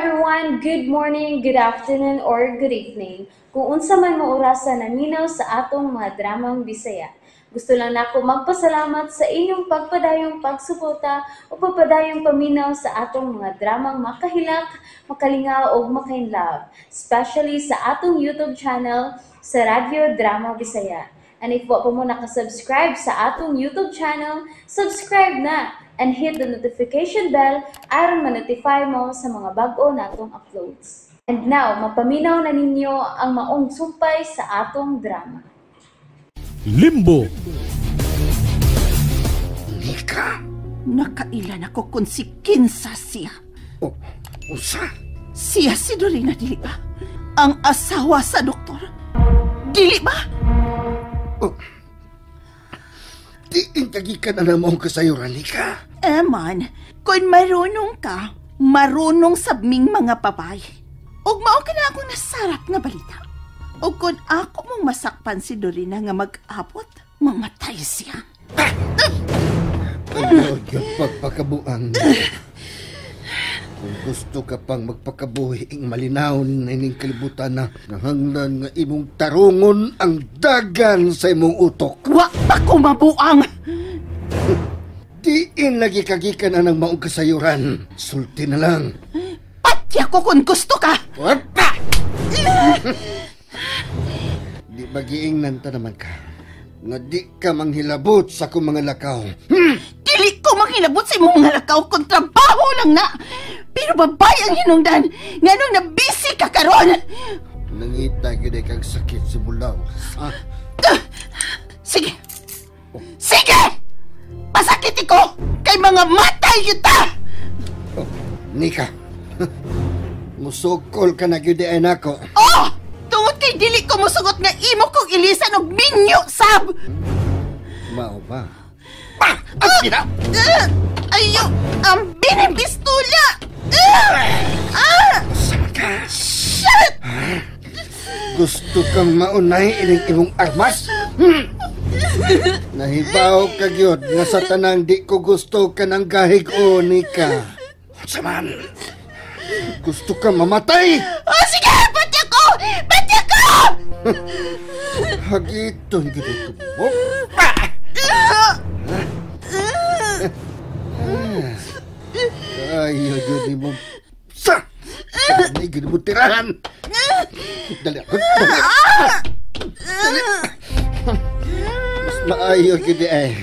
everyone, good morning, good afternoon, or good evening. Kung unsa man mo orasan naminaw sa atong mga dramang Bisaya. Gusto lang nako magpasalamat sa inyong pagpadayong pagsuporta o pagpadayong paminaw sa atong mga dramang makahilak, makalingaw o makainlove, especially sa atong YouTube channel sa Radyo Drama Bisaya. And if wa pa mo nakasubscribe sa atong YouTube channel, subscribe na and hit the notification bell aron ma-notify mo sa mga bag-o natong uploads. And now, mapaminaw na ninyo ang maong sumpay sa atong drama. Limbo. Nika. Nakailan ako kung si Kinsa siya. O, usa? Siya si Dorina, dili ba? Ang asawa sa doktor. Dili ba? O, di intagikan na namang kasayuran, Nika. Man, kung marunong ka, marunong sabming mga papay. Ug mao ka na akong nasarap nga balita. O kung ako mong masakpan si Dorina nga mag-abot, mamatay siya. Pagod ka pagpakabuang. Kung gusto ka pang magpakabuhi, malinaw na ining kalibutan na nahanglan nga imong tarungon ang dagan sa imong utok. Wa pa ko mabuang! Diin lagi kagikan na ng maong kasayuran. Sulti na lang. Pati ako kung gusto ka! Wapa! Di magiingnan ta naman ka. Nga di ka manghilabot sa akong mga lakaw. Dili ko manghilabot sa imong mga lakaw kung trabaho lang na. Pero babay ang hinungdan. Nga nung nabisi ka karon. Nangita gina kang sakit si Bulaw. Sige! Sige! Pasakiti ko! Kay mga matay yuta! Oh, Nika. Musukol ka na gyud ay nako. Oh! Tungod kay dili ko musugot nga imo kong ilisan og minyo sab! Mao ba? Ayo! Ang binibistula! Shit! Gusto kang maunay ining imong armas? Nahibaw ka gyud nga sa tanang di ko gusto ka ng gahig o Nika. Saman! Gusto ka mamatay? Oh, sige! Pati ako! Pati ako! Hagiton gito mo. Ayaw yun mo. Sa! May gini mo tirahan. Dali. Mas maayo gini eh.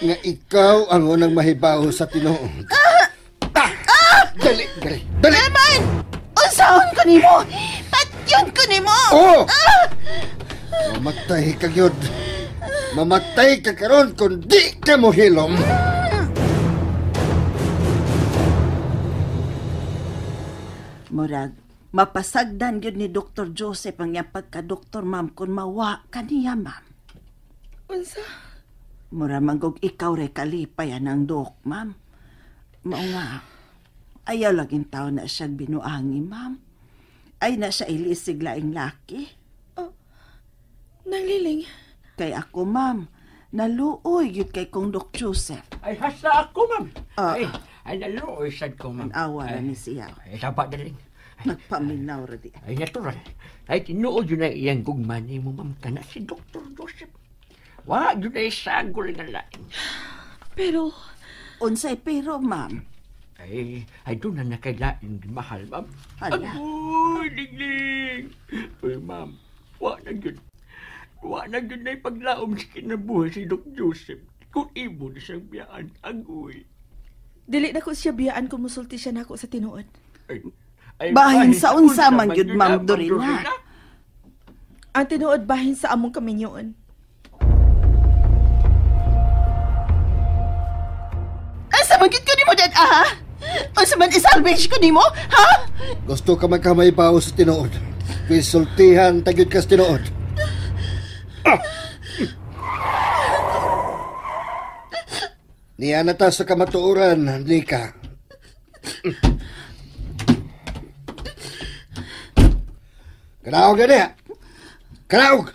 Nga ikaw ang unang mahibaw sa tinuod. Dali. Naman! Unsahon ko ni mo! Patyon ko ni mo! Oo! Mamatay ka yun. Mamatay ka karon kung di ka mo hilom. Murag, mapasagdan yun ni Dr. Joseph ang iyang pagka-doktor, ma'am, kung mawa kaniya, ma'am. Unsa? Mura manggog ikaw re kalipayan ang dok, ma'am. Mao nga, ayaw laging tao na siya binuangi, ma'am. Ay na siya ilisig laing laki. Oh, nangliling. Kay ako, ma'am, naluoy yun kay kong Dok Joseph. Ay, hasta ako, ma'am. Ah. Ay, naluoy sad ko, ma'am. Awa na ni siya. Ay, sabat na rin. Nagpaminaw ra di. Ay, natural. Ay, tinuod yun na iyang gugman mo, ma'am, ka na si Dr. Joseph. Wa, yun ay sagol nga lain. Pero, Unsay pero, ma'am? Ay, doon na nakailain di mahal, ma'am. Hala. Agoy, dingling. Ay, ma'am, wa na yun. Wa na yun na ipaglaom sa kinabuhay si Dr. Joseph. Kung ibo na siyang biyaan, agoy. dili na ko siya biyaan kung musulti siya nako sa tinuod. Ay, Bahin sa unsa man man gyud, Ma'am Dorina. Ang tinuod bahin sa among kaminyoon. Asa man gyud ko nimo dad, ha? Unsa man isalvage ko nimo, ha? Gusto ka magkamaybaw sa tinuod. Pisultihan tagyod ka sa tinuod. Niya na ta sa kamatuoran, Nika. Kanaog gani ha? Kanaog!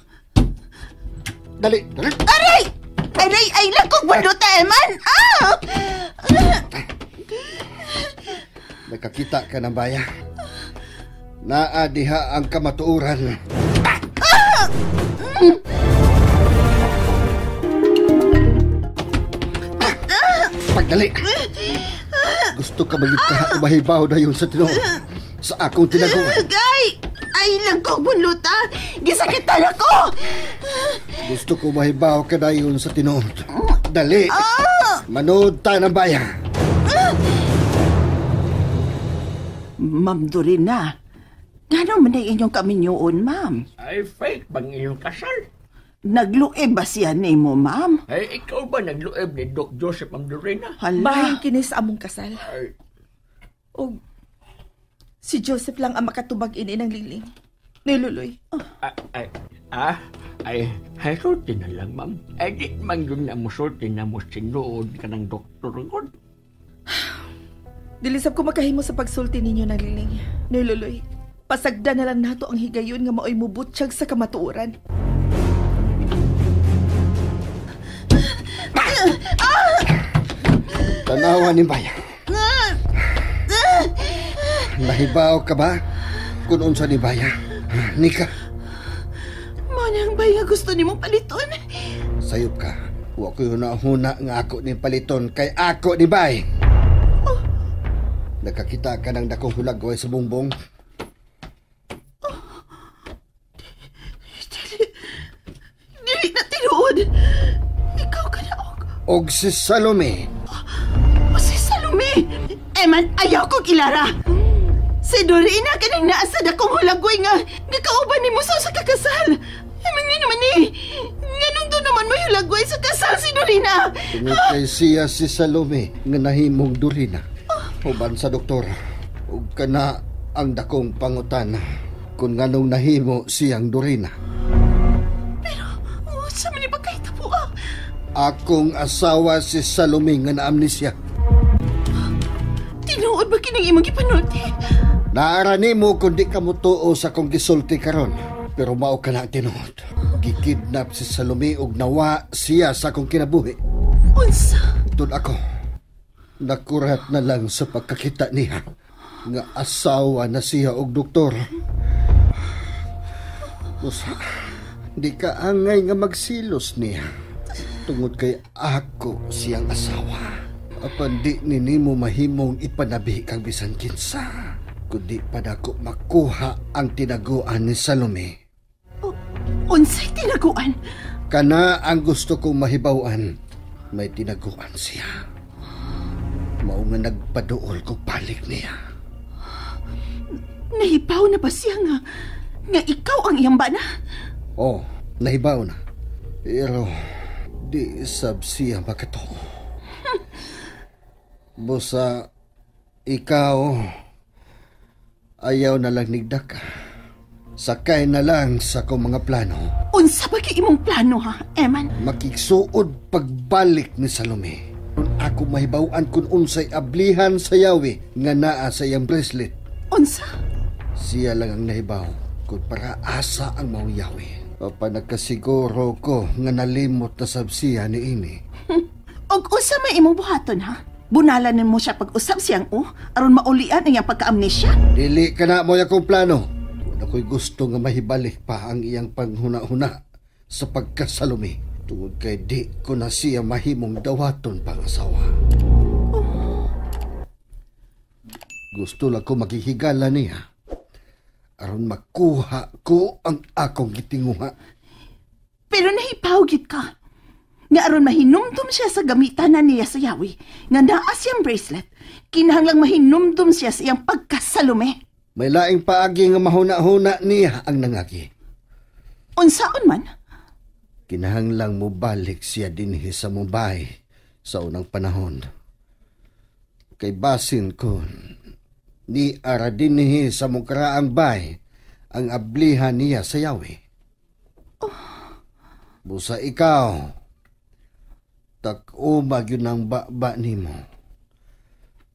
Dali! Aray! Aray! Ay, lakog bundo tayo man! Ah! Nakakita ka ng baya. Naa diha ang kamatuoran. Pagdali. Gusto ka maging mahibaw na yun sa tinuod sa akong tinaguan. Gay! Ay lang ko bunluta! Gisakitan ako! Gusto ko mahibaw ka na yun sa tinuod. Dali. Manood ta ng baya. Ma'am Dorina, gano'n man ay inyong kaminyoon, ma'am? Ay, fake bang iyong kasal? Nagluib ba siya ni mo, ma'am? Ay, ikaw ba naglueb ni Doc Joseph Ma'am Dorina? Bahin Hala, kini sa among kasal. Ay, O, si Joseph lang ang makatubag ini ng liling. Niluloy. sulti na lang, ma'am. Ay, di man yun na mo sulti na mo sinuod ka ng doktor ko. Dilisab ko makahimo sa pagsulti ninyo ng liling. Niluloy. Pasagda na lang nato ang higayon nga maoy mubutsyag sa kamatuoran. Tanawa ni baya. Nahibaw ka ba? Kung unsa ni baya. Nika, manang baya gusto ni mong paliton? sayop ka. Wa ko huna nga ako ni paliton kay ako ni bay. Nakakita ka ng dakong hulagway sa bumbong. Dili na tinuod. Ikaw ka na Og si Salome. o si Salome. Man, ayaw ko kilara. Si Dorina kaning naasad akong hulagway nga kauban ni mo sa kakasal. Man nga naman nganong doon naman may hulagway sa kasal si Dorina. Tungod kay siya si Salome nga nahimong Dorina. Uban sa doktor. Ug kana ang dakong pangutan kung nganong nahimo siyang Dorina. Sa man ba kahit po Akong asawa si Salome nga naamnesya. tinuod ba kining imong gipanulti? Naarani mo kung di ka mutuo sa kong gisulti karon. Pero mao ka na ang tinuod. Gikidnap si Salome ug nawa siya sa akong kinabuhi. Unsa? Doon ako. Nakurat na lang sa pagkakita niya nga asawa na siya og doktor. Musa, di ka angay nga magsilos niya. Tungod kay ako siyang asawa. Apan di ninimo mahimong ipanabi kang bisan kinsa. Kundi pa dako makuha ang tinaguan ni Salome. Unsay tinaguan? Kana ang gusto kong mahibawan. May tinaguan siya. Mao nga nagpaduol ko balik niya. Nahibaw na ba siya nga ikaw ang iyang bana? Oh, nahibaw na. Pero di sab siya makato. Busa, ikaw ayaw na lang nigdaka. Sakay na lang sa kong mga plano. Unsa ba kay imong plano ha, Eman? Makigsuod pagbalik ni Salome. Kung ako mahibawan kung unsay ablihan sa yawi nga naa sa iyang bracelet. Unsa? Siya lang ang nahibaw kung para asa ang maong yawi. Papa nagkasiguro ko nga nalimot na sab siya ni ini. Og unsa may imong buhaton ha? Bunalanan mo siya pag-usap siyang aron maulian ang iyang pagka-amnesya? Dili ka na mo akong plano. Kung ako'y gusto nga mahibalik pa ang iyang panghuna-huna sa pagkasalumi. Tungod kay di ko na siya mahimong dawaton pang asawa. Gusto lang ko maghihigala niya aron makuha ko ang akong gitinguha. Pero nahipawgit ka. Nga aron mahinumdum siya sa gamitan na niya sa yawi. Nga naa siyang bracelet. Kinahanglang mahinumdum siya sa iyang pagkasalume. May laing paagi nga mahuna-huna niya ang nangagi. Unsaon man? Kinahanglang mo balik siya dinhi sa Mumbai sa unang panahon. Kay basin kon ni ara dinhi sa mukraang bay ang ablihan niya sa yawi. Busa ikaw, tak-umag yun ang baba nimo.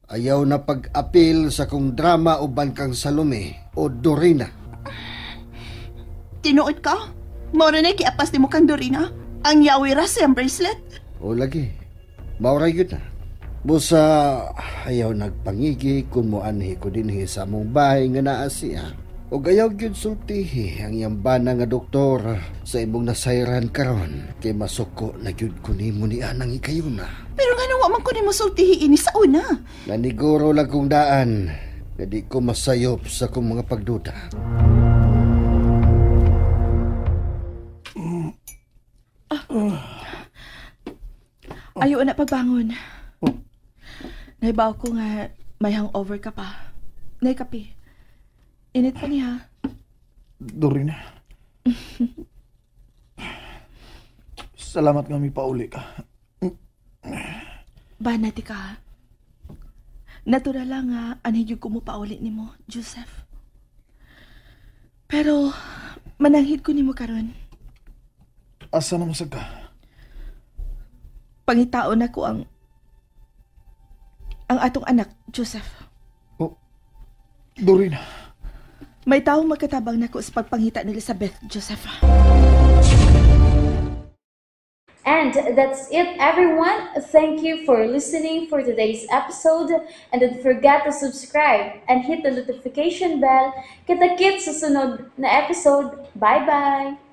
Ayaw na pag-apil sa kong drama uban kang Salome o Dorina. Tinuod ka? Mora na kiapas ni mo kang Dorina? Ang yawi ra sa iyang bracelet? O lagi, mauray yun na. Busa ayaw nagpangigi kung moanhi ko dinhi sa among bahay nga naa siya. O ayaw gyud sultihi ang iyang bana nga doktor sa imong nasayran karon kay masuko na gyud ko nimo ni anang ikayuna. Pero nga nawa man ko nimo sultihi ini sa una. Naniguro lang kong daan na di ko masayop sa kong mga pagduda. Ayaw na pagbangon. Naibaw ko nga may hangover ka pa. Nay kape. Init pa niya. Dorina. Salamat nga mi pauli ka. Banati ka. Natural lang nga anhigyog ko mo pauli ni mo, Joseph. Pero mananghid ko ni mo karon. Asa na masag ka? Pangitaon ako ang atong anak, Joseph. Oh, Dorina. May taong magkatabang nako sa pagpangita ni Elizabeth, Joseph. And that's it, everyone. Thank you for listening for today's episode. And don't forget to subscribe and hit the notification bell. Kita-kits sa sunod na episode. Bye-bye!